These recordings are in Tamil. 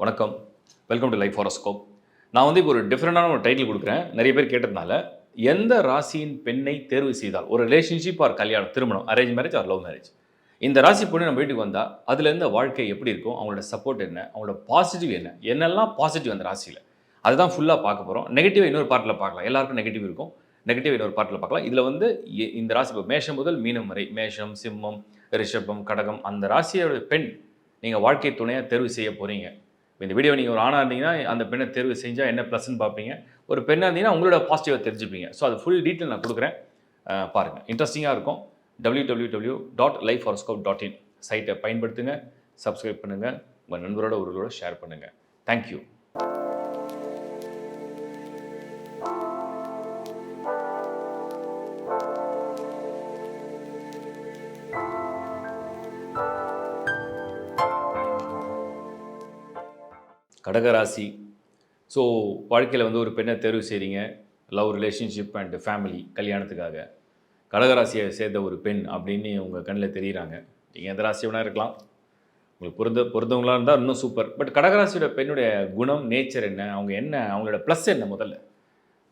வணக்கம். Welcome to life horoscope. நான் இப்போ ஒரு டிஃப்ரெண்டான ஒரு டைட்டில் கொடுக்குறேன். நிறைய பேர் கேட்டதுனால, எந்த ராசியின் பெண்ணை தேர்வு செய்தால் ஒரு ரிலேஷன்ஷிப் ஆர் கல்யாணம், திருமணம், arrange marriage or love marriage. இந்த ராசி பொண்ணு நம்ம வீட்டுக்கு வந்தா, அதுலேருந்து வாழ்க்கை எப்படி இருக்கும்? அவங்களோட சப்போர்ட் என்ன? அவங்களோட பாசிட்டிவ் என்ன? என்னெல்லாம் பாசிட்டிவ் அந்த ராசியில? அதுதான் ஃபுல்லா பார்க்க போறோம். நெகட்டிவ் இன்னொரு பார்ட்ல பார்க்கலாம். எல்லாருக்கும் நெகட்டிவ் இருக்கும். நெகட்டிவ் இன்னொரு பார்ட்ல பார்க்கலாம். இதுல இந்த ராசி மேஷம் முதல் மீனம் வரை, மேஷம், சிம்மம், ரிஷபம், கடகம் அந்த ராசியோட பெண் நீங்க வாழ்க்கை துணையா தேர்வு செய்ய போறீங்க. இந்த வீடியோ நீங்கள் ஒரு ஆணாக இருந்தீங்கன்னா அந்த பெண்ணை தேர்வு செஞ்சால் என்ன ப்ளஸ்ன்னு பார்ப்பீங்க. ஒரு பெண்ணாக இருந்தீங்கன்னா உங்களோட பாசிட்டிவாக தெரிஞ்சுப்பீங்க. ஸோ அது ஃபுல் டீட்டெயில் நான் கொடுக்குறேன், பாருங்கள். இன்ட்ரெஸ்டிங்காக இருக்கும். www.lifehoroscope.in சைட்டை பயன்படுத்துங்க, சப்ஸ்கிரைப் பண்ணுங்கள், உங்கள் நண்பரோட ஒருவரோட ஷேர் பண்ணுங்கள். தேங்க்யூ. கடகராசி. ஸோ வாழ்க்கையில் ஒரு பெண்ணை தேர்வு செய்கிறீங்க, லவ் ரிலேஷன்ஷிப் அண்ட் ஃபேமிலி கல்யாணத்துக்காக. கடகராசியை சேர்ந்த ஒரு பெண் அப்படின்னு உங்கள் கண்ணில் தெரியுறாங்க. நீங்கள் எந்த ராசி வேணால் இருக்கலாம், உங்களுக்கு பொருந்தவங்களாக இருந்தால் இன்னும் சூப்பர். பட் கடகராசியோட பெண்ணுடைய குணம், நேச்சர் என்ன, அவங்களோட ப்ளஸ் என்ன? முதல்ல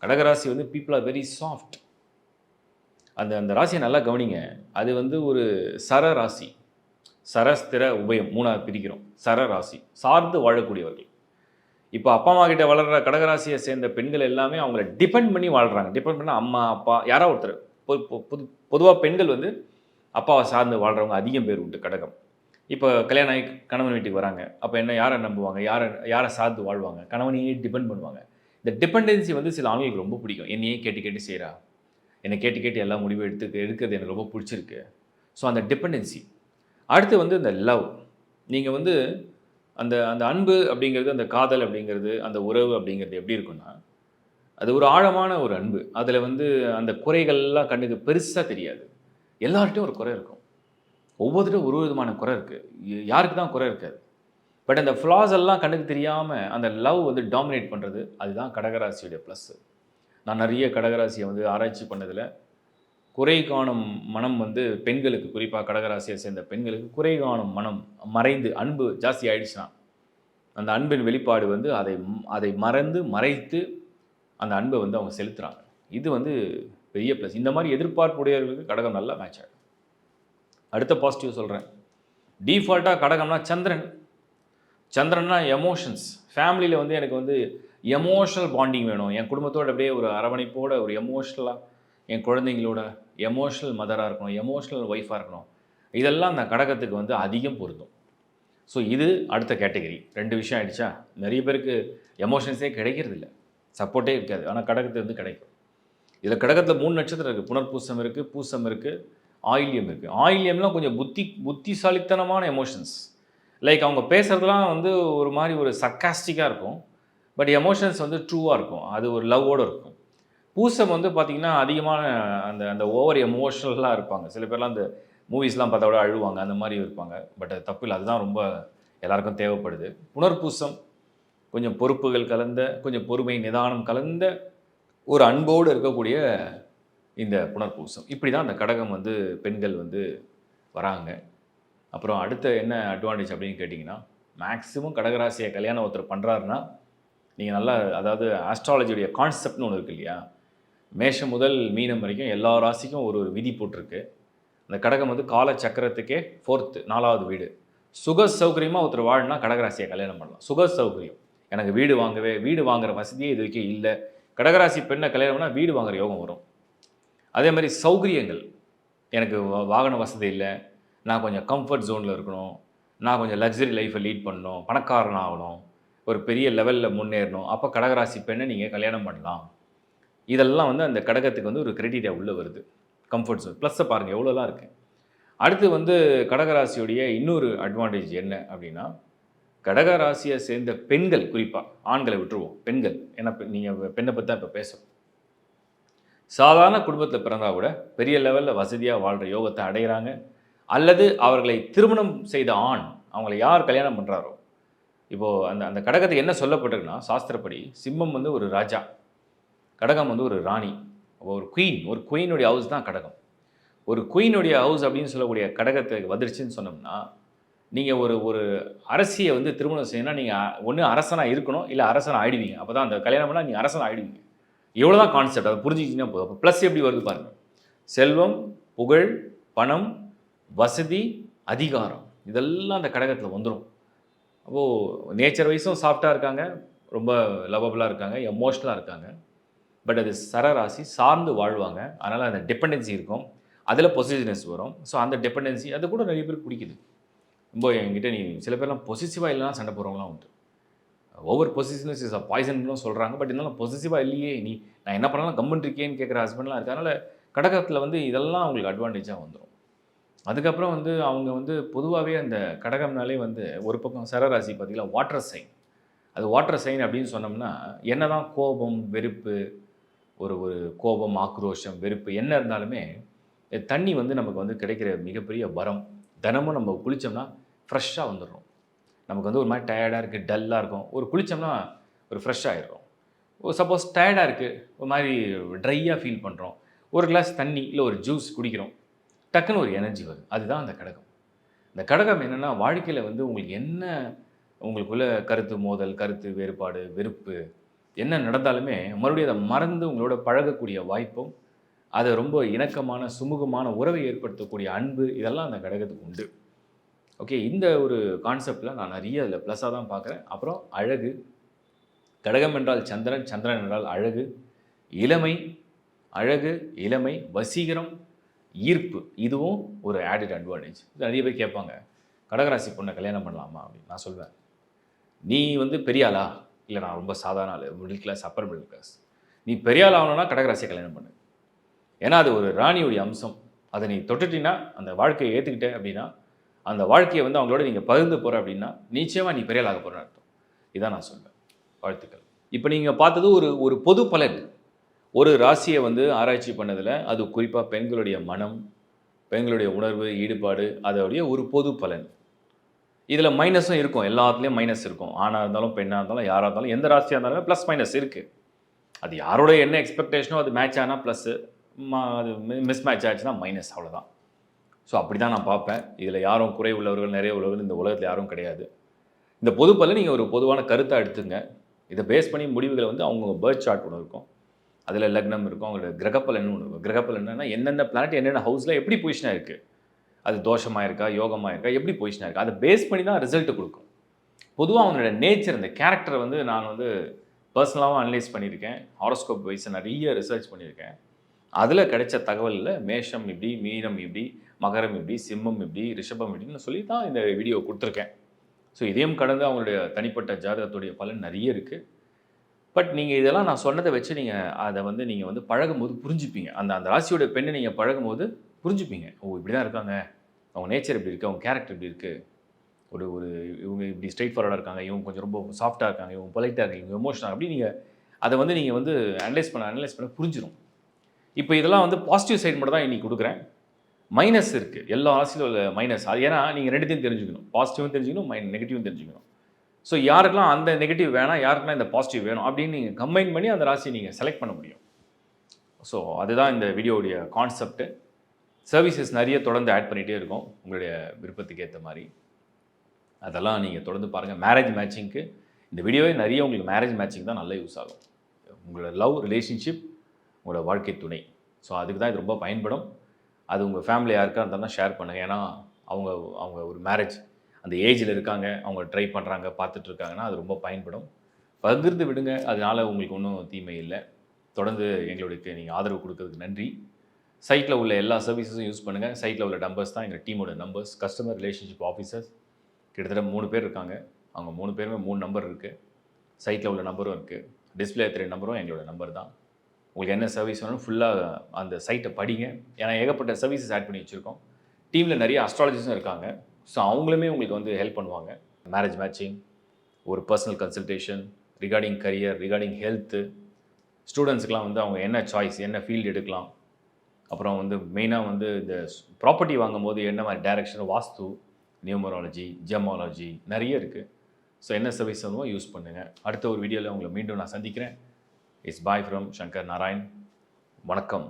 கடகராசி பீப்புள் ஆர் வெரி சாஃப்ட். அந்த ராசியை நல்லா கவனிங்க. அது ஒரு சர ராசி. சரஸ்திர உபயம் மூணாவது பிரிக்கிறோம். சர ராசி சார்ந்து வாழக்கூடியவர்கள். இப்போ அப்பா அம்மா கிட்ட வளர்கிற கடகராசியை சேர்ந்த பெண்கள் எல்லாமே அவங்கள டிபெண்ட் பண்ணி வாழ்கிறாங்க. டிபெண்ட் பண்ணால் அம்மா அப்பா யாராவது ஒருத்தர். பொதுவாக பெண்கள் அப்பாவை சார்ந்து வாழ்கிறவங்க அதிகம் பேர் உண்டு கடகம். இப்போ கல்யாணம் ஆகி கணவன் வீட்டுக்கு வராங்க. அப்போ யாரை நம்புவாங்க? யாரை சார்ந்து வாழ்வாங்க? கணவனையே டிபெண்ட் பண்ணுவாங்க. இந்த டிபெண்டன்சி சில ஆண்களுக்கு ரொம்ப பிடிக்கும். என்னையே கேட்டு கேட்டு செய்கிறா, என்னை கேட்டு கேட்டு எல்லா முடிவும் எடுக்கிறது எனக்கு ரொம்ப பிடிச்சிருக்கு. ஸோ அந்த டிபெண்டன்சி. அடுத்து இந்த லவ். நீங்கள் அந்த அந்த அன்பு அப்படிங்கிறது, அந்த காதல் அப்படிங்கிறது, அந்த உறவு அப்படிங்கிறது எப்படி இருக்குன்னா, அது ஒரு ஆழமான ஒரு அன்பு. அதில் அந்த குறைகள்லாம் கண்ணுக்கு பெருசாக தெரியாது. எல்லார்ட்டையும் ஒரு குறை இருக்கும். ஒவ்வொருத்தரும் ஒரு விதமான குறை இருக்குது. யாருக்கு தான் குறை இருக்காது? பட் அந்த ஃப்ளாஸ் எல்லாம் கண்ணுக்கு தெரியாமல் அந்த லவ் டாமினேட் பண்ணுறது, அதுதான் கடகராசியுடைய ப்ளஸ்ஸு. நான் நிறைய கடகராசியை ஆராய்ச்சி பண்ணதில், குறை காணும் மனம் பெண்களுக்கு, குறிப்பாக கடகராசியை சேர்ந்த பெண்களுக்கு குறை காணும் மனம் மறைந்து அன்பு ஜாஸ்தி ஆயிடுச்சுன்னா, அந்த அன்பின் வெளிப்பாடு அதை மறைத்து அந்த அன்பை அவங்க செலுத்துகிறாங்க. இது பெரிய ப்ளஸ். இந்த மாதிரி எதிர்பார்ப்புடையவர்களுக்கு கடகம் நல்லா மேட்ச் ஆகிடும். அடுத்த பாசிட்டிவ் சொல்கிறேன். டீஃபால்ட்டாக கடகம்னா சந்திரன்னா எமோஷன்ஸ். ஃபேமிலியில் எனக்கு எமோஷனல் பாண்டிங் வேணும். என் குடும்பத்தோடு அப்படியே ஒரு அரவணைப்போட ஒரு எமோஷ்னலாக என் குழந்தைங்களோட எமோஷ்னல் மதராக இருக்கணும், எமோஷ்னல் ஒய்ஃபாக இருக்கணும். இதெல்லாம் அந்த கடகத்துக்கு அதிகம் பொருந்தும். ஸோ இது அடுத்த கேட்டகரி. 2 விஷயம் ஆகிடுச்சா? நிறைய பேருக்கு எமோஷன்ஸே கிடைக்கிறது இல்லை, சப்போர்ட்டே இருக்காது. ஆனால் கடகத்துலேருந்து கிடைக்கும். இதில் கடகத்தில் 3 நட்சத்திரம் இருக்குது. புனர்பூசம் இருக்குது, பூசம் இருக்குது, ஆயில்யம் இருக்குது. ஆயில்யம்லாம் கொஞ்சம் புத்திசாலித்தனமான எமோஷன்ஸ். லைக் அவங்க பேசுகிறதுலாம் ஒரு மாதிரி ஒரு சர்க்காஸ்டிக்காக இருக்கும். பட் எமோஷன்ஸ் ட்ரூவாக இருக்கும். அது ஒரு லவ்வோடு இருக்கும். பூசம் பார்த்திங்கன்னா அதிகமான அந்த ஓவர் எமோஷ்னலாக இருப்பாங்க. சில பேர்லாம் அந்த மூவிஸ்லாம் பார்த்தா கூட அழுவாங்க, அந்த மாதிரி இருப்பாங்க. பட் அது தப்பு இல்லை. அதுதான் ரொம்ப எல்லாருக்கும் தேவைப்படுது. புனர்பூசம் கொஞ்சம் பொறுப்புகள் கலந்த, கொஞ்சம் பொறுமை நிதானம் கலந்த ஒரு அன்போடு இருக்கக்கூடிய இந்த புனர்பூசம். இப்படி தான் அந்த கடகம் பெண்கள் வராங்க. அப்புறம் அடுத்த என்ன அட்வான்டேஜ் அப்படின்னு கேட்டிங்கன்னா, மேக்ஸிமம் கடகராசியை கல்யாணம் ஒருத்தர் பண்ணுறாருன்னா, நீங்கள் நல்லா, அதாவது ஆஸ்ட்ராலஜியுடைய கான்செப்ட்னு ஒன்று இருக்குது இல்லையா? மேஷம் முதல் மீனம் வரைக்கும் எல்லா ராசிக்கும் ஒரு விதி போட்டிருக்கு. அந்த கடகம் கால சக்கரத்துக்கே 4th 4வது வீடு. சுக சௌகரியமாக ஒருத்தர் வாழ்னா கடகராசியை கல்யாணம் பண்ணலாம். சுக சௌகரியம். எனக்கு வீடு வாங்குகிற வசதியே இது வரைக்கும் இல்லை. கடகராசி பெண்ணை கல்யாணம் பண்ணால் வீடு வாங்குகிற யோகம் வரும். அதே மாதிரி சௌகரியங்கள். எனக்கு வாகன வசதி இல்லை, நான் கொஞ்சம் கம்ஃபர்ட் ஜோனில் இருக்கணும், நான் கொஞ்சம் லக்ஸரி லைஃப்பை லீட் பண்ணணும், பணக்காரன் ஆகணும், ஒரு பெரிய லெவலில் முன்னேறணும், அப்போ கடகராசி பெண்ணை நீங்கள் கல்யாணம் பண்ணலாம். இதெல்லாம் அந்த கடகத்துக்கு ஒரு கிரெடிட்டாக உள்ளே வருது. கம்ஃபர்ட் ஜோன் ப்ளஸ்ஸை பாருங்கள் எவ்வளோலாம் இருக்குது. அடுத்து கடகராசியுடைய இன்னொரு அட்வான்டேஜ் என்ன அப்படின்னா, கடகராசியை சேர்ந்த பெண்கள், குறிப்பாக ஆண்களை விட்டுருவோம், பெண்கள், ஏன்னா நீங்கள் பெண்ணை பற்றி தான் இப்போ பேசுகிறோம். சாதாரண குடும்பத்தில் பிறந்தால் கூட பெரிய லெவலில் வசதியாக வாழ்கிற யோகத்தை அடைகிறாங்க. அல்லது அவர்களை திருமணம் செய்த ஆண், அவங்களை யார் கல்யாணம் பண்ணுறாரோ, இப்போது அந்த கடகத்துக்கு என்ன சொல்லப்பட்டிருக்குன்னா, சாஸ்திரப்படி சிம்மம் ஒரு ராஜா, கடகம் ஒரு ராணி, ஒரு குயினுடைய ஹவுஸ் தான் கடகம். ஒரு குயினுடைய ஹவுஸ் அப்படின்னு சொல்லக்கூடிய கடகத்தை வந்துருச்சுன்னு சொன்னோம்னா, நீங்கள் ஒரு ஒரு அரசியை வந்து திருமணம் செய்யணும்னா நீங்கள் ஒன்று அரசனாக இருக்கணும், இல்லை அரசனாக ஆயிடுவீங்க. அப்போ தான் அந்த கல்யாணம் பண்ணால் நீங்கள் அரசனாக ஆயிடுவீங்க. இவ்வளோ தான் கான்செப்ட். அதை புரிஞ்சுக்கிட்டீங்கன்னா போதும். அப்போ ப்ளஸ் எப்படி வருது பாருங்கள். செல்வம், புகழ், பணம், வசதி, அதிகாரம் இதெல்லாம் அந்த கடகத்தில் வந்துடும். அப்போது நேச்சர் வைஸும் சாஃப்டாக இருக்காங்க, ரொம்ப லவபுளாக இருக்காங்க, எமோஷ்னலாக இருக்காங்க. பட் அது சரராசி சார்ந்து வாழ்வாங்க. அதனால் அந்த டிபெண்டன்சி இருக்கும். அதில் பொசிசிவ்னஸ் வரும். ஸோ அந்த டிபெண்டன்சி அது கூட நிறைய பேருக்கு பிடிக்குது. ரொம்ப என்கிட்ட நீ சில பேர்லாம் பொசிசிவாக இல்லைனா சண்டை போடுறவங்களாம் உண்டு. ஓவர் பொசிசிவ்னஸ் இஸ் அ பாய்சன்னு சொல்கிறாங்க. பட் இருந்தாலும் பொசிசிவாக இல்லையே, நீ நான் என்ன பண்ணாலும் கம்முன்னு இருக்கேன்னு கேட்குற ஹஸ்பண்ட்லாம் இருக்குது. அதனால் கடகத்தில் வந்து இதெல்லாம் அவங்களுக்கு அட்வான்டேஜாக வந்துடும். அதுக்கப்புறம் வந்து அவங்க வந்து பொதுவாகவே அந்த கடகம்னாலே வந்து ஒரு பக்கம் சரராசி பார்த்திங்களா வாட்டர் சைன். அது வாட்டர் சைன் அப்படின்னு சொன்னோம்னா என்ன தான் கோபம், வெறுப்பு, ஒரு ஒரு கோபம், ஆக்ரோஷம், வெறுப்பு என்ன இருந்தாலுமே தண்ணி வந்து நமக்கு வந்து கிடைக்கிற மிகப்பெரிய வரம். தினமும் நம்ம குளித்தோம்னா ஃப்ரெஷ்ஷாக வந்துடுறோம். நமக்கு வந்து ஒரு மாதிரி டயர்டாக இருக்குது, டல்லாக இருக்கும். ஒரு குளித்தோம்னா ஒரு ஃப்ரெஷ் ஆகிடுறோம். சப்போஸ் டயர்டாக இருக்குது, ஒரு மாதிரி ட்ரையாக ஃபீல் பண்ணுறோம். ஒரு கிளாஸ் தண்ணி இல்லை ஒரு ஜூஸ் குடிக்கிறோம், டக்குன்னு ஒரு எனர்ஜி வருது. அதுதான் அந்த கடகம். இந்த கடகம் என்னென்னா வாழ்க்கையில் வந்து உங்களுக்கு என்ன உங்களுக்குள்ள கருத்து மோதல், கருத்து வேறுபாடு, வெறுப்பு என்ன நடந்தாலுமே மறுபடியும் அதை மறந்து உங்களோட பழகக்கூடிய வாய்ப்பும், அதை ரொம்ப இணக்கமான சுமூகமான உறவை ஏற்படுத்தக்கூடிய அன்பு இதெல்லாம் அந்த கடகத்துக்கு உண்டு. ஓகே, இந்த ஒரு கான்செப்டில் நான் நிறைய அதில் ப்ளஸ்ஸாக தான் பார்க்குறேன். அப்புறம் அழகு, கடகம் என்றால் சந்திரன், சந்திரன் என்றால் அழகு, இளமை, அழகு, இளமை, வசீகரம், ஈர்ப்பு இதுவும் ஒரு ஆடட் அட்வான்டேஜ். இது நிறைய பேர் கேட்பாங்க, கடகராசி பொண்ணை கல்யாணம் பண்ணலாமா அப்படின்னு. நான் சொல்வேன், நீ வந்து பெரிய ஆளா? இல்லை நான் ரொம்ப சாதாரண ஆள், middle class, upper middle class. நீ பெரிய ஆள் ஆகணும்னா கடகராசியை கல்யாணம் பண்ணு. ஏன்னா அது ஒரு ராணியுடைய அம்சம். அதை நீ தொட்டுட்டினா அந்த வாழ்க்கையை ஏற்றுக்கிட்ட அப்படின்னா அந்த வாழ்க்கையை வந்து அவங்களோட நீங்கள் பகிர்ந்து போகிற அப்படின்னா நிச்சயமாக நீ பெரிய ஆளாக போகிறன்னு அர்த்தம். இதான் நான் சொல்வேன். வாழ்த்துக்கள். இப்போ நீங்கள் பார்த்தது ஒரு ஒரு பொது பலன். ஒரு ராசியை வந்து ஆராய்ச்சி பண்ணதில் அது குறிப்பாக பெண்களுடைய மனம், பெண்களுடைய உணர்வு, ஈடுபாடு அதோடைய ஒரு பொது பலன். இதில் மைனஸும் இருக்கும், எல்லாத்துலேயும் மைனஸ் இருக்கும். ஆணாக இருந்தாலும் பெண்ணாக இருந்தாலும் யாராக இருந்தாலும் எந்த ராசியாக இருந்தாலும் ப்ளஸ் மைனஸ் இருக்குது. அது யாரோட என்ன எக்ஸ்பெக்டேஷனோ அது மேட்ச் ஆனால் ப்ளஸ்ஸு, அது மிஸ் மேட்ச் ஆச்சுன்னா மைனஸ், அவ்வளோதான். ஸோ அப்படி தான் நான் பார்ப்பேன். இதில் யாரும் குறை உள்ளவர்கள் நிறைய உள்ளவர்கள் இந்த உலகத்தில் யாரும் கிடையாது. இந்த பொது பலன் நீங்கள் ஒரு பொதுவான கருத்தாக எடுத்துங்க. இதை பேஸ் பண்ணி முடிவுகளை வந்து அவங்க பர்த் சார்ட் ஒன்று இருக்கும், அதில் லக்னம் இருக்கும், அவங்களோட கிரகப்பலன்னு ஒன்று இருக்கும். கிரகப்பலன்னா என்னென்ன பிளானட் என்னென்ன ஹவுஸில் எப்படி பொசிஷனாக இருக்குது, அது தோஷமாக இருக்கா, யோகமாக இருக்கா, எப்படி பொசிஷனாக இருக்கா, அதை பேஸ் பண்ணி தான் ரிசல்ட்டு கொடுக்கும். பொதுவாக அவங்களோட நேச்சர், இந்த கேரக்டரை வந்து நான் வந்து பர்சனலாகவும் அனலைஸ் பண்ணியிருக்கேன். ஹாரோஸ்கோப் வைஸை நிறைய ரிசர்ச் பண்ணியிருக்கேன். அதில் கிடைச்ச தகவலில் மேஷம் இப்படி, மீனம் இப்படி, மகரம் இப்படி, சிம்மம் இப்படி, ரிஷபம் இப்படின்னு சொல்லி தான் இந்த வீடியோ கொடுத்துருக்கேன். ஸோ இதையும் கடந்து அவங்களுடைய தனிப்பட்ட ஜாதகத்துடைய பலன் நிறைய இருக்குது. பட் நீங்கள் இதெல்லாம் நான் சொன்னதை வச்சு நீங்கள் அதை வந்து நீங்கள் வந்து பழகும்போது புரிஞ்சுப்பீங்க. அந்த அந்த ராசியோட பெண்ணை நீங்கள் பழகும்போது புரிஞ்சுப்பீங்க. ஓ இப்படி தான் இருக்காங்க, அவங்க நேச்சர் இப்படி இருக்குது, அவங்க கேரக்டர் இப்படி இருக்குது, ஒரு ஒரு இவங்க இப்படி ஸ்ட்ரெயிட் ஃபார்வர்டாக இருக்காங்க, இவங்க கொஞ்சம் ரொம்ப சாஃப்டாக இருக்காங்க, இவங்க பொலைட்டாக இருக்காங்க, இவங்க எமோஷனல் அப்படி நீங்கள் அதை வந்து நீங்கள் வந்து அனலைஸ் பண்ண புரிஞ்சிடும். இப்போ இதெல்லாம் வந்து பாசிட்டிவ் சைடு மட்டும் தான் இன்றைக்கி கொடுக்குறேன். மைனஸ் இருக்குது, எல்லா ராசியிலும் உள்ள மைனஸ். அது ஏன்னா நீங்கள் ரெண்டுத்தையும் தெரிஞ்சுக்கணும், பாசிட்டிவும் தெரிஞ்சுக்கணும், நெகட்டிவும் தெரிஞ்சுக்கணும். ஸோ யாருக்கெல்லாம் அந்த நெகட்டிவ் வேணாம், யாருக்கெல்லாம் இந்த பாசிட்டிவ் வேணும் அப்படின்னு நீங்கள் கம்பைன் பண்ணி அந்த ராசியை நீங்கள் செலக்ட் பண்ண முடியும். ஸோ அதுதான் இந்த வீடியோவுடைய கான்செப்ட்டு. சர்வீசஸ் நிறைய தொடர்ந்து ஆட் பண்ணிகிட்டே இருக்கும் உங்களுடைய விருப்பத்துக்கு ஏற்ற மாதிரி. அதெல்லாம் நீங்கள் தொடர்ந்து பாருங்கள். மேரேஜ் மேட்சிங்க்கு இந்த வீடியோவே நிறைய உங்களுக்கு மேரேஜ் மேட்சிங் தான் நல்லா யூஸ் ஆகும். உங்களோட லவ் ரிலேஷன்ஷிப், உங்களோட வாழ்க்கை துணை, ஸோ அதுக்கு தான் இது ரொம்ப பயன்படும். அது உங்கள் ஃபேமிலி யாருக்காக இருந்தாலும் ஷேர் பண்ணுங்கள். ஏன்னா அவங்க அவங்க ஒரு மேரேஜ் அந்த ஏஜில் இருக்காங்க, அவங்க ட்ரை பண்ணுறாங்க, பார்த்துட்ருக்காங்கன்னா அது ரொம்ப பயன்படும். பகிர்ந்து விடுங்க, அதனால் உங்களுக்கு ஒன்றும் தீமை இல்லை. தொடர்ந்து எங்களுக்கு நீங்கள் ஆதரவு கொடுக்கறதுக்கு நன்றி. சைட்டில் உள்ள எல்லா சர்வீசஸும் யூஸ் பண்ணுங்கள். சைட்டில் உள்ள நம்பர்ஸ் தான் எங்கள் டீமோட நம்பர்ஸ். கஸ்டமர் ரிலேஷன்ஷிப் ஆஃபீஸர்ஸ் கிட்டத்தட்ட 3 பேர் இருக்காங்க. அவங்க 3 பேருமே 3 நம்பர் இருக்குது. சைட்டில் உள்ள நம்பரும் இருக்குது, டிஸ்பிளே 3 நம்பரும் எங்களோட நம்பர் தான். உங்களுக்கு என்ன சர்வீஸ் வேணும் ஃபுல்லாக அந்த சைட்டை படிங்க. ஏன்னா ஏகப்பட்ட சர்வீசஸ் ஆட் பண்ணி வச்சுருக்கோம். டீமில் நிறைய அஸ்ட்ராலஜிஸும் இருக்காங்க. ஸோ அவங்களுமே உங்களுக்கு வந்து ஹெல்ப் பண்ணுவாங்க. மேரேஜ் மேட்சிங், ஒரு personal consultation, regarding career, regarding health, ஸ்டூடெண்ட்ஸுக்கெலாம் வந்து அவங்க என்ன சாய்ஸ், என்ன ஃபீல்டு எடுக்கலாம், அப்புறம் வந்து மெயினாக வந்து இந்த ப்ராப்பர்ட்டி வாங்கும்போது என்ன மாதிரி டைரக்ஷன், வாஸ்து, நியூமராலஜி, ஜெமாலஜி நிறைய இருக்குது. ஸோ என்ன சர்வீஸ் வேணுமோ யூஸ் பண்ணுங்கள். அடுத்த ஒரு வீடியோவில் உங்களை மீண்டும் நான் சந்திக்கிறேன். It's bye from Shankar Narayan. வணக்கம்.